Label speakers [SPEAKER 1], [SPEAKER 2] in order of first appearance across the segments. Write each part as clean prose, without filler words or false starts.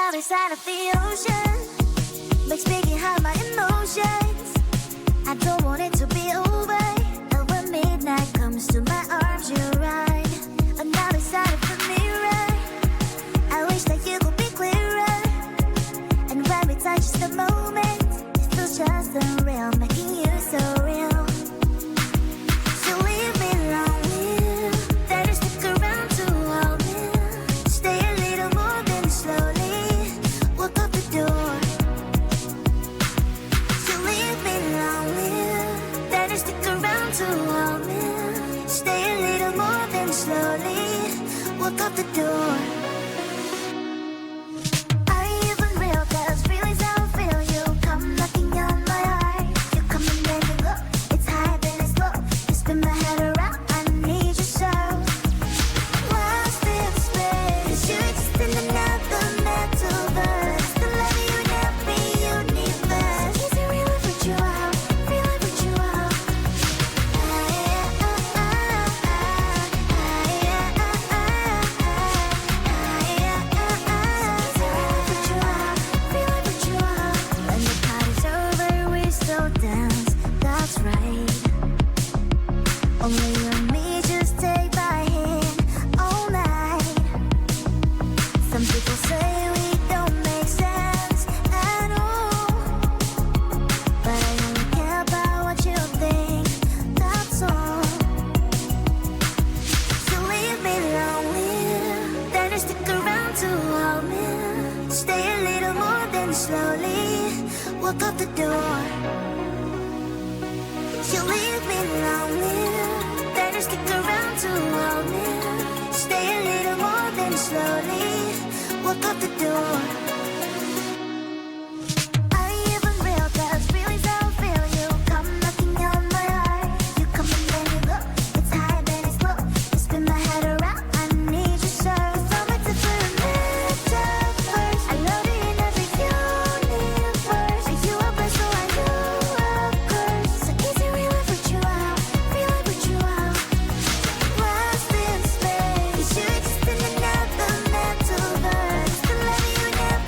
[SPEAKER 1] other side of the ocean makes me get hide my emotions. I don't want it to be over. And when midnight comes to my arms, you're right. Another side of the mirror. I wish that you could be clearer. And when we touch the moment, it feels just unreal, making you so real. So leave me lonely, then you stick around to hold me. Stay a little more than slowly walk out the door. So leave me lonely, then you stick around to hold me. Stay a little more than slowly walk out the door. Are you even real? 'Cause feelings how I feel. You come knocking on my heart. You come and then you go. It's high then it's low. You spin my head around. I need you so. Lost in space. 'Cause you exist in another metaverse. The love you never universe. Is it real if you out? Real if you out? When the party's over, we still dance. That's right. Only you and me, just take my hand all night. Some people say we don't make sense at all, but I only care about what you think. That's all. So leave me lonely, then you stick around to hold me. Stay a little more than slowly walk out the door. So leave me lonely, then you stick around to hold me. Stay a little more than slowly walk out the door. Are you even real? 'Cause feelings how I feel. You come knocking on my heart. You come and then you go. It's high then it's low. You spin my head around. I need you so. From a different metaverse. I love you in every universe. Are you a blessing? So I know a curse. So is it real if you out? Real if you out? Lost in space. 'Cause you exist in another metaverse. The love you never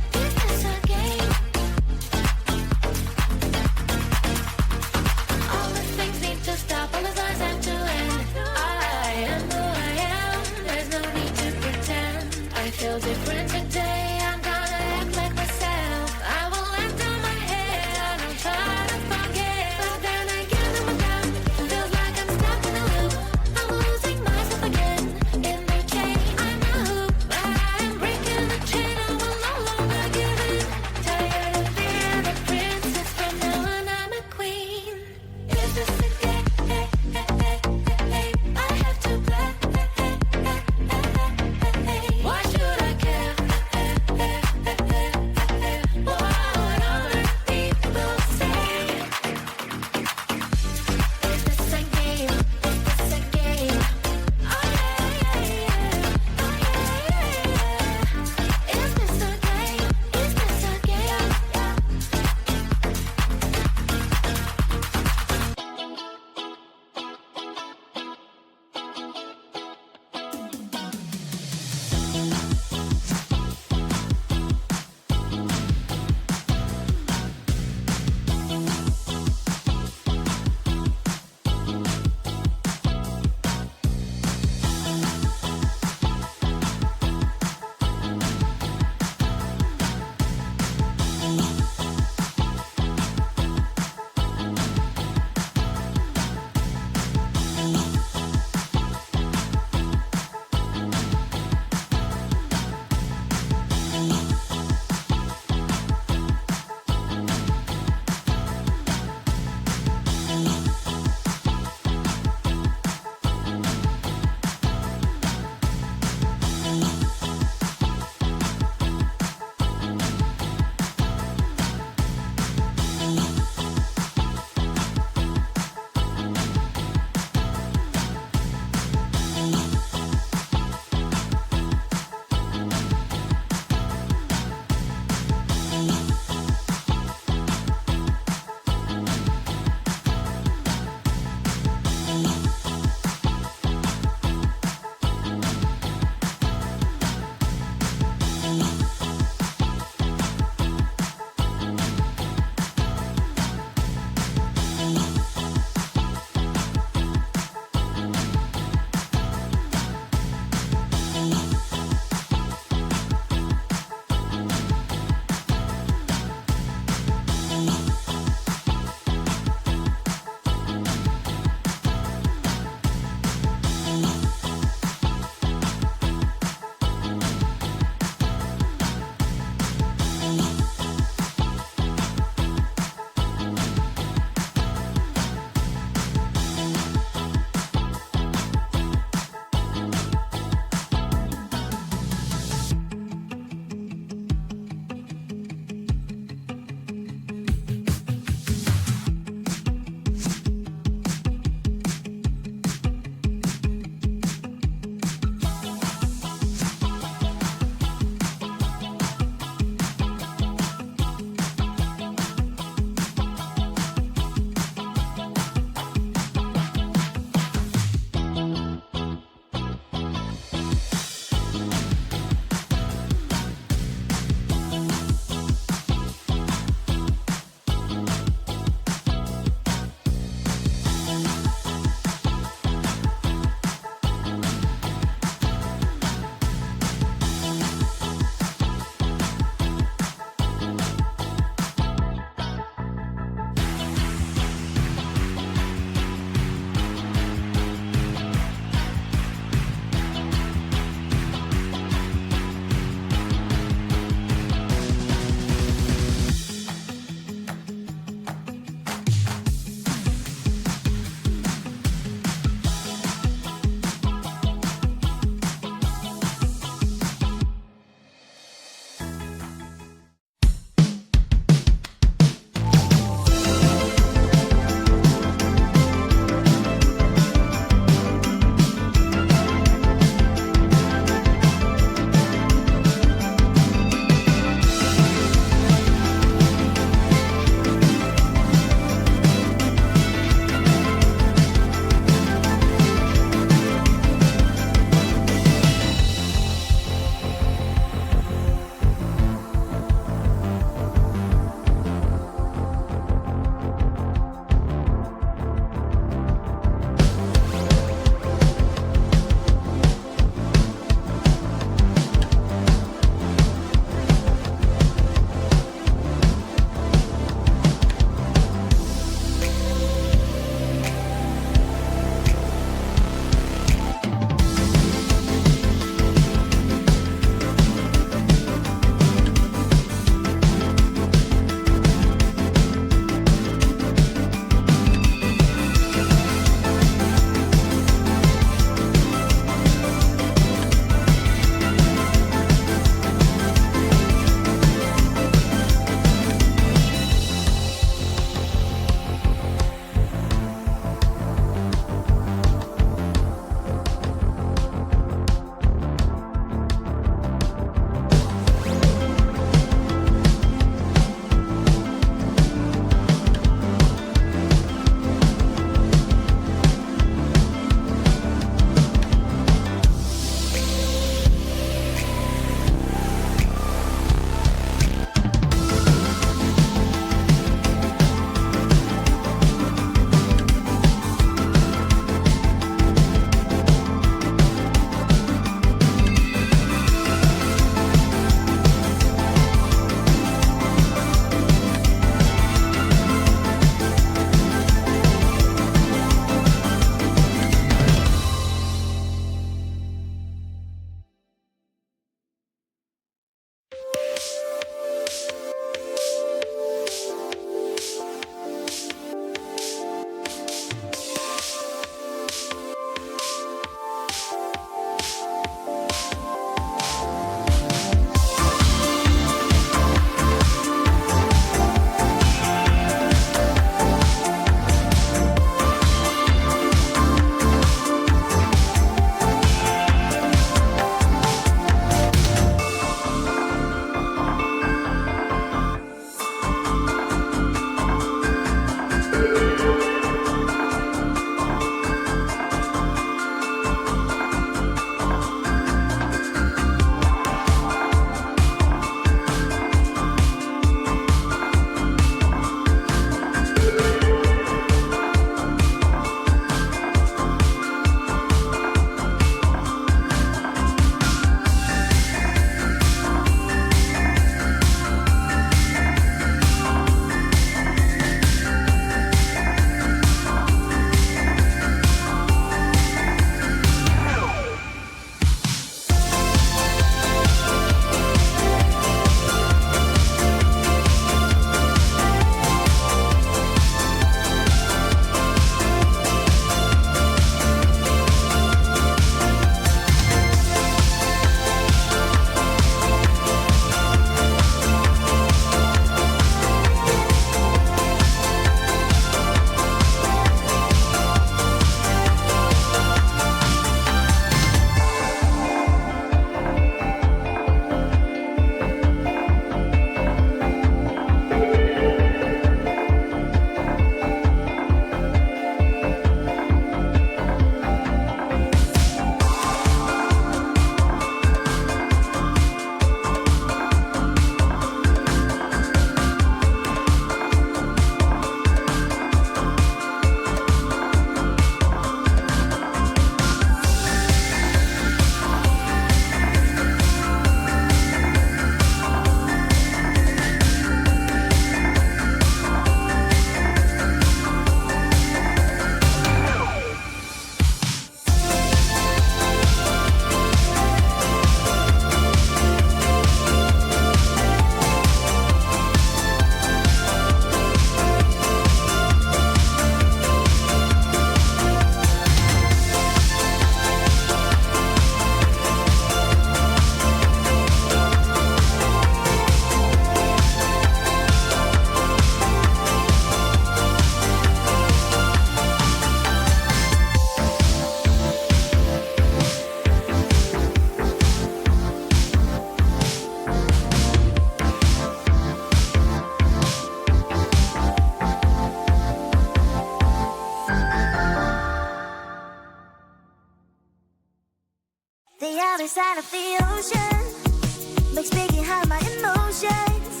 [SPEAKER 1] Another side of the ocean makes me hide my emotions.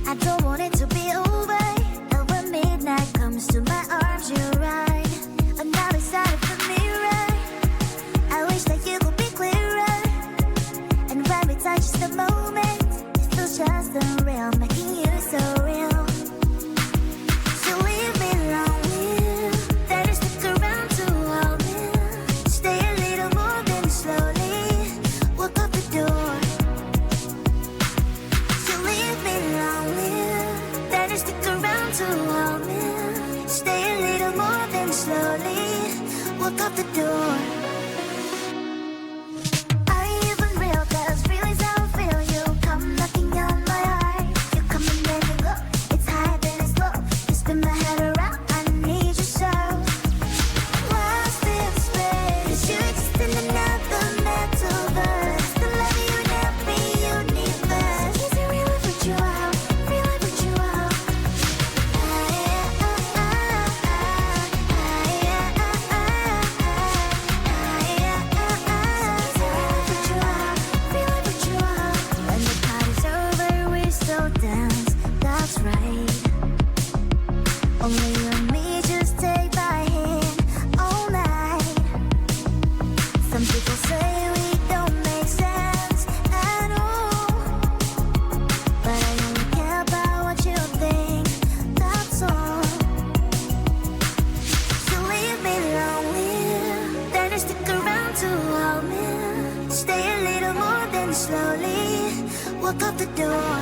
[SPEAKER 1] I don't want it to be over. And when midnight comes to my arms, you're right. Another side of the mirror, I wish that you could be clearer. And when we touch just the moment, it feels just unreal, making you so real. So leave me lonely, then stick around to hold me. Stay a little more than slowly walk up the door. So leave me lonely, then stick around to hold me. Stay a little more than slowly walk up the door. Are you even real? 'Cause real is how I feel. You come knocking on my heart. You come and then you go. It's high then it's low. You spin my head around. I need you so. Lost in space. 'Cause you exist in another metaverse. The love you in every universe. Is it real if it's you out? Real if it's you out? When the party's over, we still dance. That's right. Only you and me, just take my hand all night. Some people say we don't make sense at all, but I only care about what you think. That's all. So leave me lonely, then you stick around to hold me. Stay a little more than slowly walk out the door.